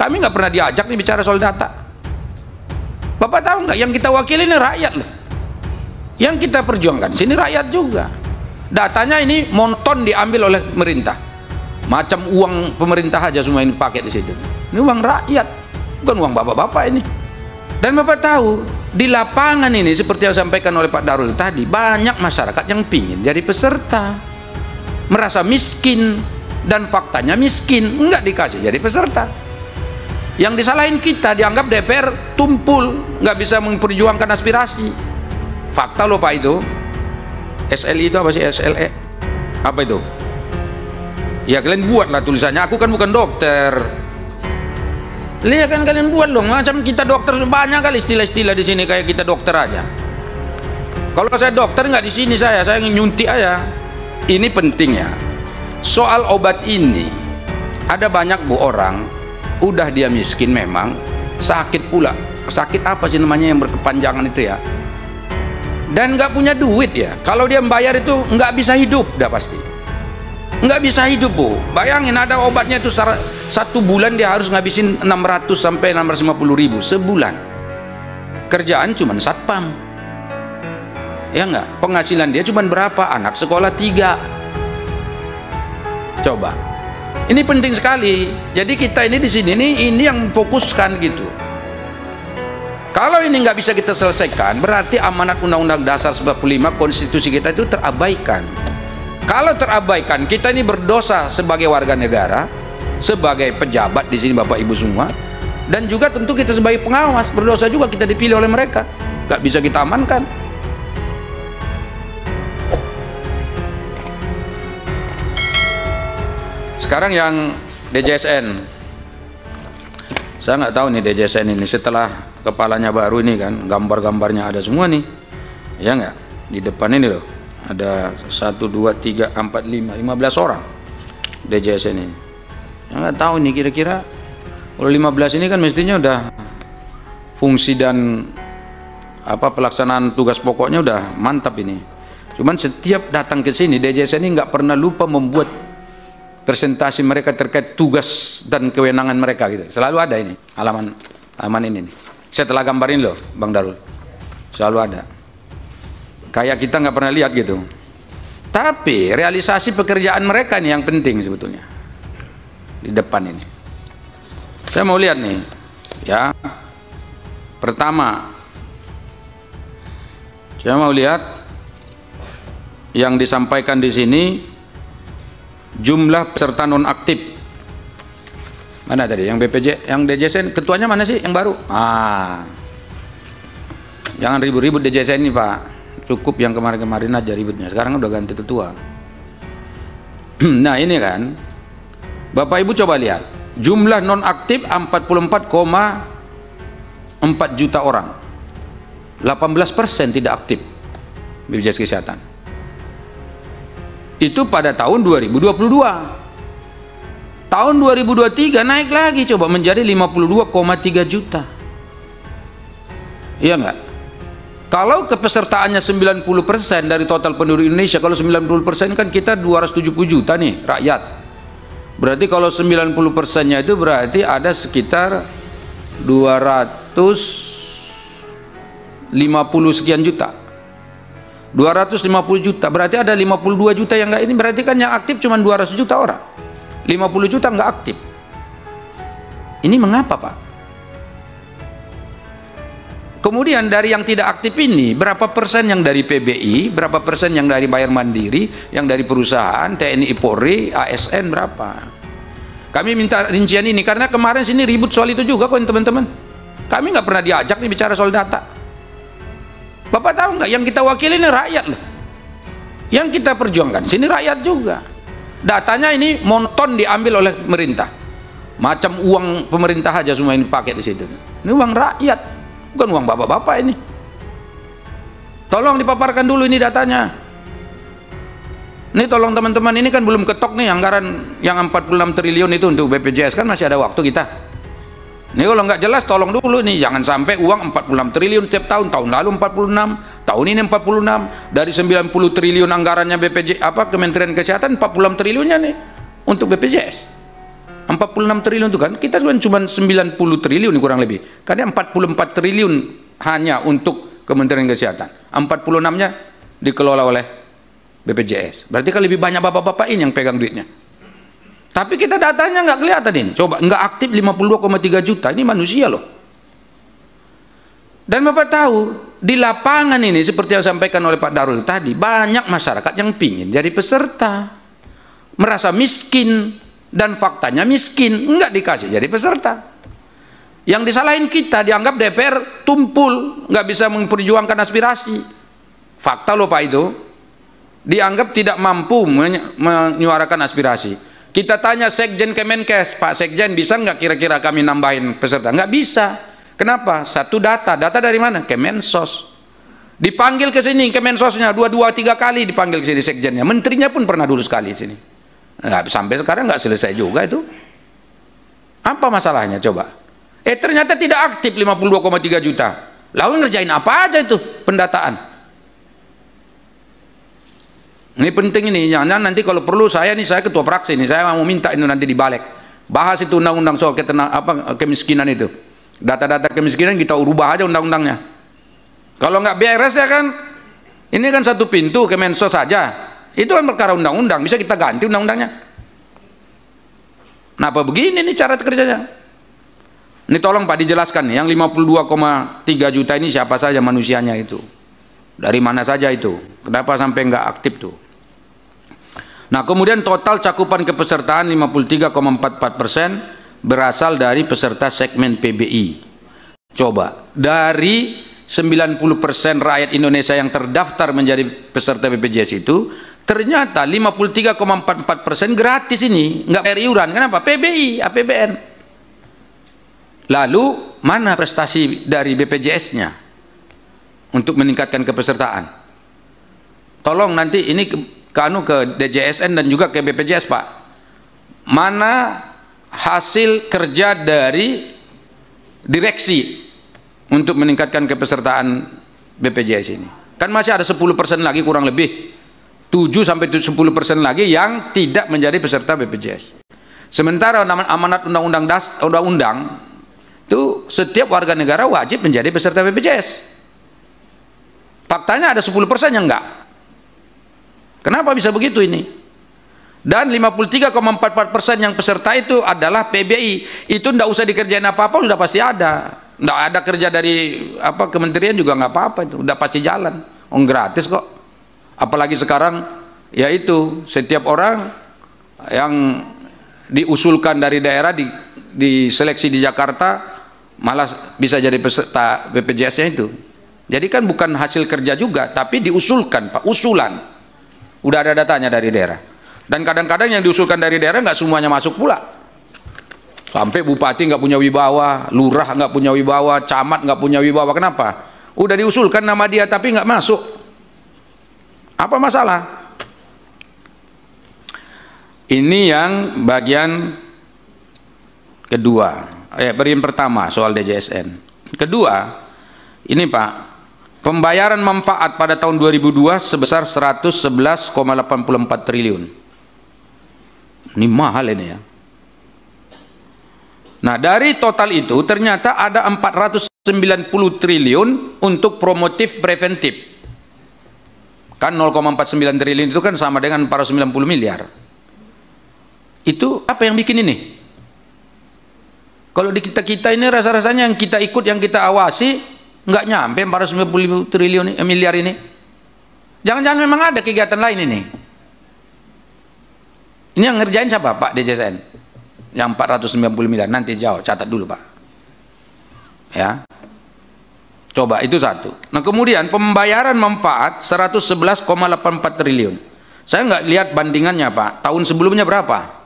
Kami nggak pernah diajak nih bicara soal data. Bapak tahu nggak, yang kita wakili ini rakyat loh. Yang kita perjuangkan sini rakyat juga. Datanya ini monton diambil oleh pemerintah. Macam uang pemerintah aja semua ini pakai di situ. Ini uang rakyat, bukan uang bapak-bapak ini. Dan bapak tahu di lapangan ini seperti yang disampaikan oleh Pak Darul tadi, banyak masyarakat yang pingin jadi peserta, merasa miskin, dan faktanya miskin, nggak dikasih jadi peserta. Yang disalahin kita, dianggap DPR tumpul, nggak bisa memperjuangkan aspirasi. Fakta loh Pak itu. SLI itu apa sih? SLE apa itu? Ya kalian buatlah tulisannya, aku kan bukan dokter. Lihat kan kalian buat dong, macam kita dokter banyak kali istilah-istilah di sini kayak kita dokter aja. Kalau saya dokter nggak di sini, saya nyuntik aja. Ini penting ya. Soal obat ini, ada banyak bu orang, udah dia miskin memang, sakit pula. Sakit apa sih namanya yang berkepanjangan itu ya? Dan nggak punya duit ya. Kalau dia membayar itu nggak bisa hidup, dah pasti. Nggak bisa hidup bu. Bayangin ada obatnya itu satu bulan dia harus ngabisin 600 sampai 650 ribu sebulan. Kerjaan cuman satpam. Ya nggak? Penghasilan dia cuman berapa? Anak sekolah 3. Coba. Ini penting sekali. Jadi kita ini di sini ini yang fokuskan gitu. Kalau ini nggak bisa kita selesaikan, berarti amanat Undang-Undang Dasar 45 konstitusi kita itu terabaikan. Kalau terabaikan, kita ini berdosa sebagai warga negara, sebagai pejabat di sini Bapak Ibu semua, dan juga tentu kita sebagai pengawas berdosa juga, kita dipilih oleh mereka, nggak bisa kita amankan. Sekarang yang DJSN, saya nggak tahu nih DJSN ini setelah kepalanya baru ini kan, gambar-gambarnya ada semua nih, ya nggak? Di depan ini loh. Ada 1, 2, 3, 4, 5, 15 orang DJSN ini. Yang nggak tahu nih kira-kira kalau 15 ini kan mestinya udah fungsi dan apa pelaksanaan tugas pokoknya udah mantap ini. Cuman setiap datang ke sini DJSN ini nggak pernah lupa membuat presentasi mereka terkait tugas dan kewenangan mereka gitu. Selalu ada ini halaman ini nih. Saya telah gambarin loh Bang Darul. Selalu ada. Kayak kita nggak pernah lihat gitu. Tapi realisasi pekerjaan mereka nih yang penting sebetulnya. Di depan ini. Saya mau lihat nih. Ya. Pertama. Saya mau lihat yang disampaikan di sini jumlah peserta nonaktif. Mana tadi yang BPJ, yang DJSN ketuanya mana sih yang baru? Jangan ribut-ribut DJSN ini Pak. Cukup yang kemarin-kemarin aja ributnya. Sekarang udah ganti ketua. Nah ini kan, Bapak Ibu coba lihat, jumlah nonaktif 44,4 juta orang. 18% tidak aktif BPJS Kesehatan. Itu pada tahun 2022. Tahun 2023 naik lagi coba menjadi 52,3 juta. Iya enggak? Kalau kepesertaannya 90% dari total penduduk Indonesia, kalau 90% kan kita 270 juta nih rakyat. Berarti kalau 90%-nya itu berarti ada sekitar 250 sekian juta. 250 juta, berarti ada 52 juta yang enggak ini, berarti kan yang aktif cuma 200 juta orang. 50 juta nggak aktif. Ini mengapa Pak? Kemudian dari yang tidak aktif ini, berapa persen yang dari PBI, berapa persen yang dari bayar mandiri, yang dari perusahaan, TNI Polri, ASN berapa? Kami minta rincian ini karena kemarin sini ribut soal itu juga kok teman-teman. Kami nggak pernah diajak nih bicara soal data. Bapak tahu nggak, yang kita wakili ini rakyat loh. Yang kita perjuangkan sini rakyat juga. Datanya ini monton diambil oleh pemerintah. Macam uang pemerintah aja semua ini pakai di situ. Ini uang rakyat, bukan uang bapak-bapak ini. Tolong dipaparkan dulu ini datanya. Ini tolong teman-teman, ini kan belum ketok nih anggaran yang 46 triliun itu untuk BPJS, kan masih ada waktu kita. Ini kalau nggak jelas tolong dulu nih, jangan sampai uang 46 triliun setiap tahun. Tahun lalu 46, tahun ini 46, dari 90 triliun anggarannya BPJS Kementerian Kesehatan, 46 triliunnya nih untuk BPJS. 46 triliun itu kan, kita cuma 90 triliun kurang lebih. Karena 44 triliun hanya untuk Kementerian Kesehatan. 46-nya dikelola oleh BPJS. Berarti kan lebih banyak bapak-bapak ini yang pegang duitnya. Tapi kita datanya nggak kelihatan ini. Coba, nggak aktif 52,3 juta. Ini manusia loh. Dan Bapak tahu, di lapangan ini seperti yang disampaikan oleh Pak Darul tadi, banyak masyarakat yang pingin jadi peserta. Merasa miskin, dan faktanya miskin, nggak dikasih jadi peserta. Yang disalahin kita, dianggap DPR tumpul, nggak bisa memperjuangkan aspirasi. Fakta loh Pak itu, dianggap tidak mampu menyuarakan aspirasi. Kita tanya Sekjen Kemenkes, Pak Sekjen bisa nggak kira-kira kami nambahin peserta? Nggak bisa. Kenapa? Satu data dari mana? Kemensos. Dipanggil ke sini Kemensosnya 2-3 kali dipanggil ke sini Sekjennya. Menterinya pun pernah dulu sekali di sini. Nggak, sampai sekarang nggak selesai juga itu. Apa masalahnya coba? Ternyata tidak aktif 52,3 juta. Lalu ngerjain apa aja itu pendataan? Ini penting ini. Jangan nanti kalau perlu saya ketua fraksi nih, saya mau minta itu nanti dibalik. Bahas itu undang-undang soal kemiskinan itu. Data-data kemiskinan kita ubah aja undang-undangnya. Kalau nggak beres ya kan, ini kan satu pintu Kemensos saja. Itu kan perkara undang-undang, bisa kita ganti undang-undangnya. Kenapa begini nih cara kerjanya? Ini tolong Pak dijelaskan nih, yang 52,3 juta ini siapa saja manusianya itu? Dari mana saja itu? Kenapa sampai nggak aktif tuh? Nah kemudian total cakupan kepesertaan 53,44% berasal dari peserta segmen PBI. Coba, dari 90% rakyat Indonesia yang terdaftar menjadi peserta BPJS itu, ternyata 53,44% gratis ini, nggak bayar iuran. Kenapa? PBI, APBN. Lalu mana prestasi dari BPJS-nya untuk meningkatkan kepesertaan? Tolong nanti ini ke DJSN dan juga ke BPJS Pak. Mana hasil kerja dari direksi untuk meningkatkan kepesertaan BPJS ini? Kan masih ada 10% lagi kurang lebih. 7-10% lagi yang tidak menjadi peserta BPJS. Sementara amanat undang-undang itu setiap warga negara wajib menjadi peserta BPJS. Faktanya ada 10% yang enggak. Kenapa bisa begitu ini? Dan 53,44% yang peserta itu adalah PBI. Itu enggak usah dikerjain apa-apa, sudah pasti ada. Enggak ada kerja dari kementerian juga nggak apa-apa, itu udah pasti jalan. Gratis kok. Apalagi sekarang yaitu setiap orang yang diusulkan dari daerah diseleksi di Jakarta malah bisa jadi peserta BPJS-nya itu. Jadi kan bukan hasil kerja juga, tapi diusulkan Pak, usulan. Udah ada datanya dari daerah. Dan kadang-kadang yang diusulkan dari daerah nggak semuanya masuk pula. Sampai bupati nggak punya wibawa, lurah nggak punya wibawa, camat nggak punya wibawa. Kenapa? Udah diusulkan nama dia tapi nggak masuk. Apa masalah? Ini yang bagian kedua, bagian pertama soal DJSN. Kedua, ini Pak, pembayaran manfaat pada tahun 2002 sebesar 111,84 triliun. Ini mahal ini ya. Nah dari total itu ternyata ada 490 triliun untuk promotif preventif. Kan 0,49 triliun itu kan sama dengan 490 miliar. Itu apa yang bikin ini? Kalau di kita ini rasa-rasanya yang kita ikut, yang kita awasi nggak nyampe 490 triliun miliar ini. Jangan-jangan memang ada kegiatan lain ini. Ini yang ngerjain siapa Pak DJSN? Yang 490 miliar nanti jauh, catat dulu Pak. Ya. Coba itu satu. Nah kemudian pembayaran manfaat 111,84 triliun. Saya nggak lihat bandingannya Pak. Tahun sebelumnya berapa?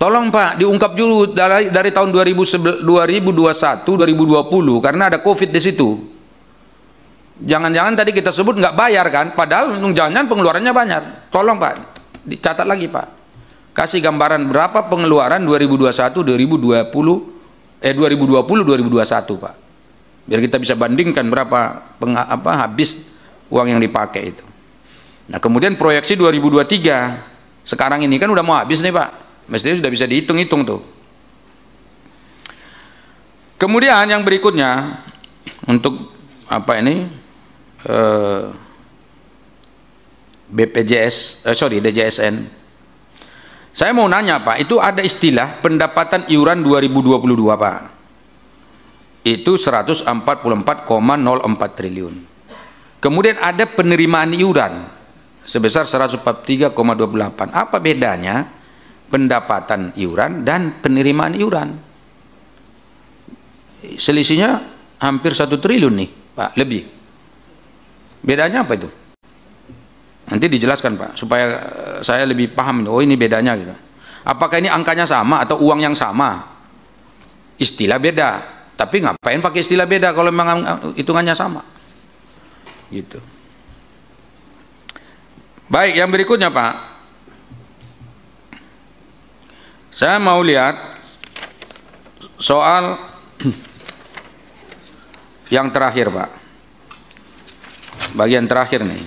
Tolong Pak diungkap dulu dari tahun 2021, 2020 karena ada COVID di situ. Jangan-jangan tadi kita sebut nggak bayar kan? Padahal jangan-jangan pengeluarannya banyak. Tolong Pak dicatat lagi Pak. Kasih gambaran berapa pengeluaran 2021, 2021 Pak. Biar kita bisa bandingkan berapa habis uang yang dipakai itu. Nah kemudian proyeksi 2023 sekarang ini kan udah mau habis nih Pak. Mestinya sudah bisa dihitung-hitung tuh. Kemudian yang berikutnya untuk apa ini DJSN. Saya mau nanya Pak, itu ada istilah pendapatan iuran 2022 Pak. Itu 144,04 triliun. Kemudian ada penerimaan iuran sebesar 143,28. Apa bedanya pendapatan iuran dan penerimaan iuran? Selisihnya hampir 1 triliun nih Pak, lebih. Bedanya apa itu? Nanti dijelaskan Pak, supaya saya lebih paham. Oh ini bedanya gitu. Apakah ini angkanya sama atau uang yang sama? Istilah beda, tapi ngapain pakai istilah beda kalau memang hitungannya sama? Gitu. Baik, yang berikutnya Pak, saya mau lihat soal yang terakhir Pak, bagian terakhir nih,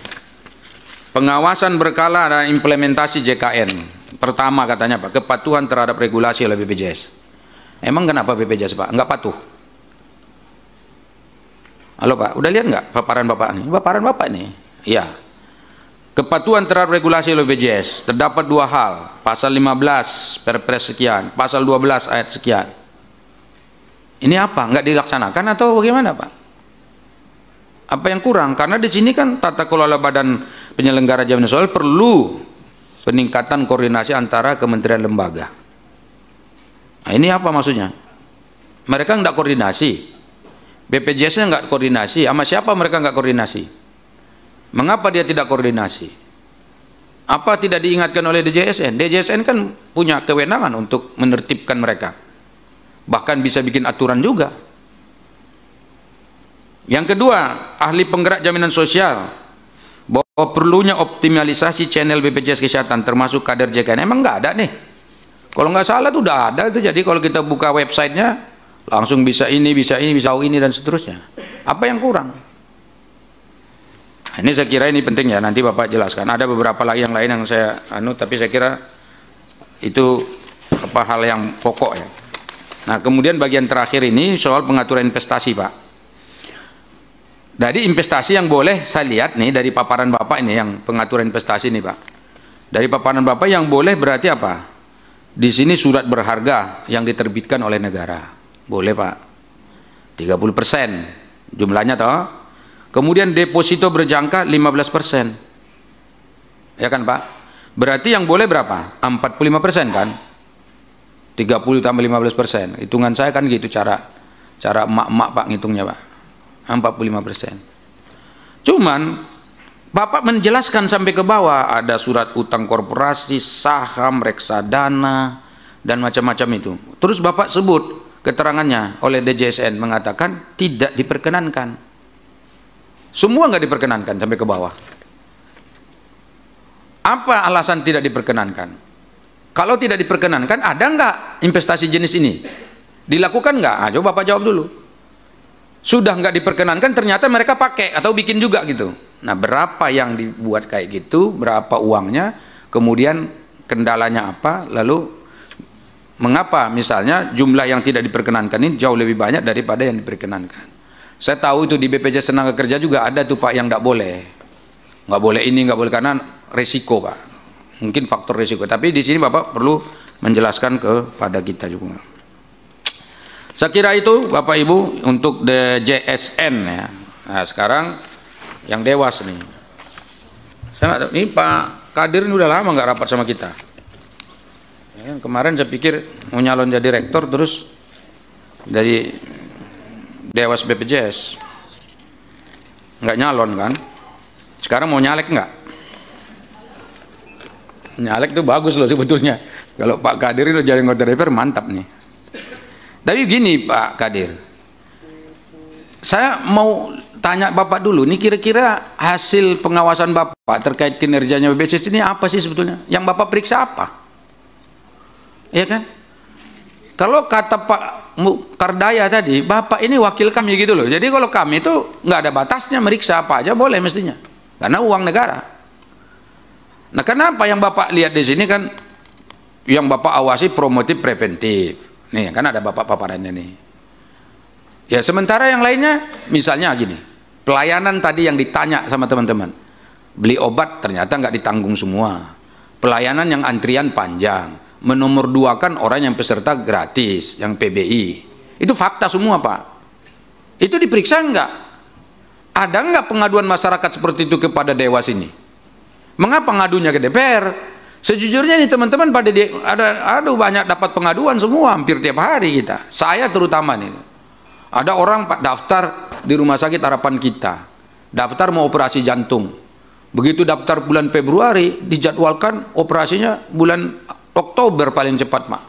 pengawasan berkala dan implementasi JKN. Pertama katanya Pak, kepatuhan terhadap regulasi oleh BPJS. Emang kenapa BPJS Pak nggak patuh? Halo Pak, udah lihat nggak paparan Bapak nih? Paparan Bapak nih, iya. Kepatuhan terhadap regulasi oleh BPJS terdapat dua hal, pasal 15 Perpres sekian, pasal 12 ayat sekian. Ini apa? Nggak dilaksanakan atau bagaimana Pak? Apa yang kurang? Karena di sini kan tata kelola badan penyelenggara jaminan sosial perlu peningkatan koordinasi antara kementerian lembaga. Nah, ini apa maksudnya? Mereka nggak koordinasi. BPJS-nya nggak koordinasi. Sama siapa mereka nggak koordinasi? Mengapa dia tidak koordinasi? Apa tidak diingatkan oleh DJSN? DJSN kan punya kewenangan untuk menertibkan mereka. Bahkan bisa bikin aturan juga. Yang kedua, ahli penggerak jaminan sosial bahwa perlunya optimalisasi channel BPJS Kesehatan termasuk kader JKN. Emang nggak ada nih? Kalau nggak salah tuh udah ada itu. Jadi kalau kita buka websitenya langsung bisa ini, bisa ini, bisa ini dan seterusnya. Apa yang kurang? Nah, ini saya kira ini penting ya. Nanti Bapak jelaskan. Ada beberapa lagi yang lain yang saya tapi saya kira itu hal yang pokok ya. Nah, kemudian bagian terakhir ini soal pengaturan investasi, Pak. Dari investasi yang boleh saya lihat nih dari paparan Bapak ini yang pengaturan investasi nih, Pak. Dari paparan Bapak yang boleh berarti apa? Di sini surat berharga yang diterbitkan oleh negara. Boleh, Pak. 30% jumlahnya toh. Kemudian deposito berjangka 15%. Ya kan, Pak? Berarti yang boleh berapa? 45% kan? 30 tambah 15%. Hitungan saya kan gitu cara emak-emak Pak ngitungnya Pak. 45%. Cuman Bapak menjelaskan sampai ke bawah ada surat utang korporasi, saham, reksadana dan macam-macam itu. Terus Bapak sebut keterangannya oleh DJSN mengatakan tidak diperkenankan. Semua nggak diperkenankan sampai ke bawah. Apa alasan tidak diperkenankan? Kalau tidak diperkenankan, ada nggak investasi jenis ini? Dilakukan nggak? Ah, coba Bapak jawab dulu. Sudah nggak diperkenankan, ternyata mereka pakai atau bikin juga gitu. Nah, berapa yang dibuat kayak gitu, berapa uangnya, kemudian kendalanya apa, lalu mengapa misalnya jumlah yang tidak diperkenankan ini jauh lebih banyak daripada yang diperkenankan. Saya tahu itu di BPJS Tenaga Kerja juga ada tuh Pak yang nggak boleh. Nggak boleh ini, nggak boleh karena resiko Pak. Mungkin faktor risiko, tapi di sini Bapak perlu menjelaskan kepada kita juga. Saya kira itu Bapak Ibu untuk DJSN ya. Nah, sekarang yang Dewas nih. Saya nggak tahu, ini Pak Kadir ini udah lama nggak rapat sama kita. Ya, kemarin saya pikir mau nyalon jadi rektor terus dari Dewas BPJS nggak nyalon kan? Sekarang mau nyalek nggak? Nyalek itu bagus loh sebetulnya. Kalau Pak Kadir itu jadi anggota DPR mantap nih. Tapi gini Pak Kadir, saya mau tanya Bapak dulu, ini kira-kira hasil pengawasan Bapak terkait kinerjanya BPJS ini apa sih sebetulnya? Yang Bapak periksa apa? Ya kan? Kalau kata Pak Kardaya tadi, Bapak ini wakil kami gitu loh. Jadi kalau kami itu nggak ada batasnya, meriksa apa aja boleh mestinya, karena uang negara. Nah, kenapa yang Bapak lihat di sini kan yang Bapak awasi promotif preventif. Nih kan ada Bapak paparannya nih. Ya sementara yang lainnya misalnya gini, pelayanan tadi yang ditanya sama teman-teman, beli obat ternyata nggak ditanggung semua, pelayanan yang antrian panjang, menomorduakan orang yang peserta gratis, yang PBI, itu fakta semua Pak. Itu diperiksa nggak? Ada nggak pengaduan masyarakat seperti itu kepada Dewas ini? Mengapa ngadunya ke DPR? Sejujurnya nih teman-teman pada ada banyak dapat pengaduan semua, hampir tiap hari kita. Saya terutama nih. Ada orang Pak daftar di Rumah Sakit Harapan Kita, daftar mau operasi jantung. Begitu daftar bulan Februari, dijadwalkan operasinya bulan Oktober paling cepat Pak.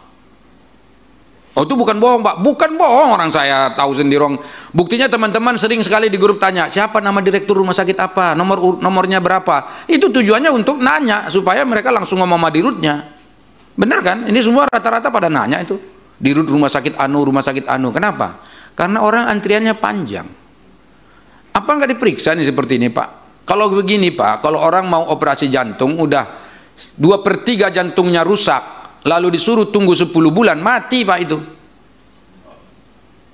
Oh itu bukan bohong Pak, bukan bohong, orang saya tahu sendiri. Buktinya teman-teman sering sekali di grup tanya, siapa nama direktur rumah sakit apa, nomornya berapa. Itu tujuannya untuk nanya, supaya mereka langsung ngomong sama dirutnya. Bener kan? Ini semua rata-rata pada nanya itu. Dirut rumah sakit anu, kenapa? Karena orang antriannya panjang. Apa nggak diperiksa nih seperti ini Pak? Kalau begini Pak, kalau orang mau operasi jantung udah 2/3 jantungnya rusak, lalu disuruh tunggu 10 bulan, mati Pak itu.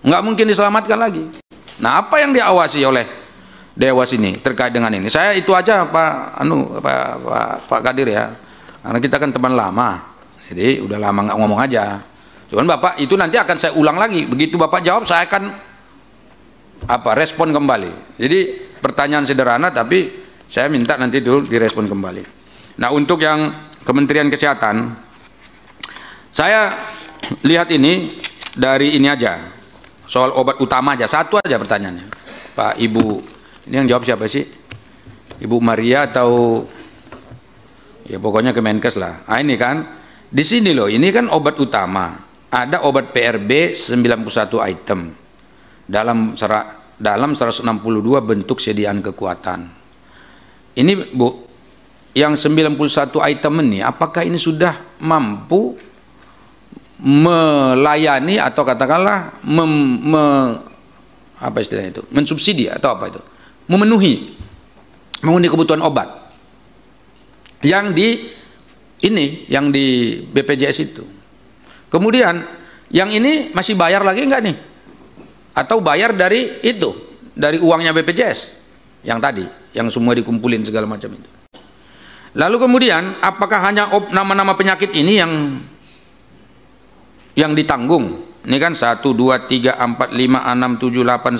Nggak mungkin diselamatkan lagi. Nah apa yang diawasi oleh Dewas ini terkait dengan ini? Saya itu aja Pak Kadir ya, karena kita kan teman lama, jadi udah lama nggak ngomong aja. Cuman Bapak itu nanti akan saya ulang lagi, begitu Bapak jawab saya akan respon kembali. Jadi pertanyaan sederhana tapi saya minta nanti dulu direspon kembali. Nah untuk yang Kementerian Kesehatan, saya lihat ini dari ini aja, soal obat utama aja, satu aja pertanyaannya. Pak Ibu, ini yang jawab siapa sih? Ibu Maria atau ya pokoknya Kemenkes lah. Ah ini kan, di sini loh, ini kan obat utama. Ada obat PRB 91 item dalam 162 bentuk sediaan kekuatan. Ini Bu, yang 91 item ini apakah ini sudah mampu melayani atau katakanlah apa istilahnya itu, mensubsidi atau apa itu, memenuhi kebutuhan obat yang di BPJS itu. Kemudian yang ini masih bayar lagi enggak nih? Atau bayar dari itu, dari uangnya BPJS yang tadi, yang semua dikumpulin segala macam itu. Lalu kemudian apakah hanya nama-nama penyakit ini yang ditanggung? Ini kan 1, 2, 3, 4, 5, 6, 7, 8,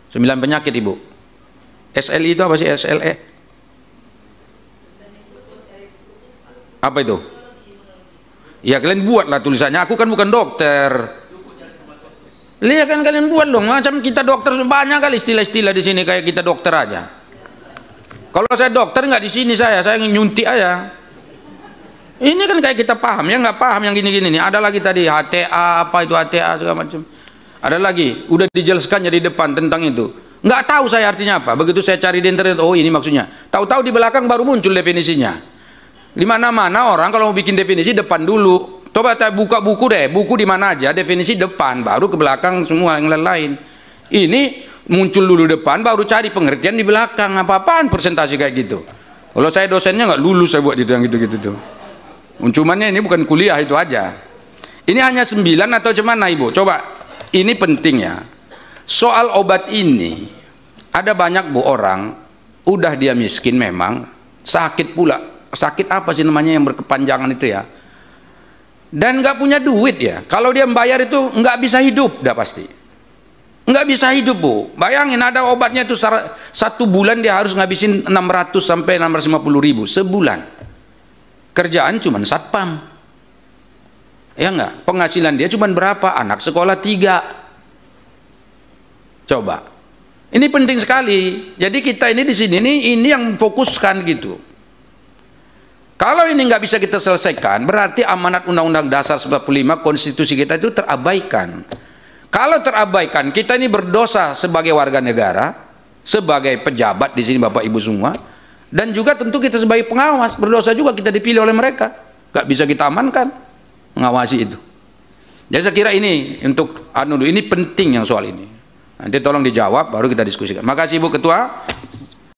9 penyakit Ibu. SLI itu apa sih? SLE apa itu? Ya kalian buatlah tulisannya, aku kan bukan dokter. Lihat kan kalian buat dong, macam kita dokter banyak kali istilah-istilah di sini kayak kita dokter aja. Kalau saya dokter nggak di sini saya nyuntik aja. Ini kan kayak kita paham ya, nggak paham yang gini-gini nih. Ada lagi tadi HTA, apa itu HTA segala macam. Ada lagi, udah dijelaskan di depan tentang itu. Nggak tahu saya artinya apa. Begitu saya cari di internet, oh ini maksudnya. Tahu-tahu di belakang baru muncul definisinya. Di mana-mana orang kalau mau bikin definisi depan dulu. Coba buka buku deh, buku di mana aja definisi depan, baru ke belakang semua yang lain. Ini muncul dulu depan, baru cari pengertian di belakang. Apa-apaan presentasi kayak gitu. Kalau saya dosennya nggak lulus saya buat itu yang gitu-gitu tuh. Cumannya ini bukan kuliah itu aja. Ini hanya 9 atau cuman Ibu? Coba, ini penting ya. Soal obat ini, ada banyak Bu orang, udah dia miskin memang, sakit pula. Sakit apa sih namanya yang berkepanjangan itu ya, dan nggak punya duit ya. Kalau dia membayar itu nggak bisa hidup dah pasti, nggak bisa hidup Bu. Bayangin ada obatnya itu 1 bulan dia harus ngabisin 600 sampai 650 ribu sebulan. Kerjaan cuman satpam ya nggak, penghasilan dia cuman berapa, anak sekolah 3. Coba, ini penting sekali. Jadi kita ini di sini ini yang fokuskan gitu. Kalau ini nggak bisa kita selesaikan, berarti amanat Undang-Undang Dasar 45 konstitusi kita itu terabaikan. Kalau terabaikan, kita ini berdosa sebagai warga negara, sebagai pejabat di sini Bapak Ibu semua, dan juga tentu kita sebagai pengawas berdosa juga, kita dipilih oleh mereka, nggak bisa kita amankan mengawasi itu. Jadi saya kira ini untuk ini penting yang soal ini. Nanti tolong dijawab baru kita diskusikan. Makasih Ibu Ketua.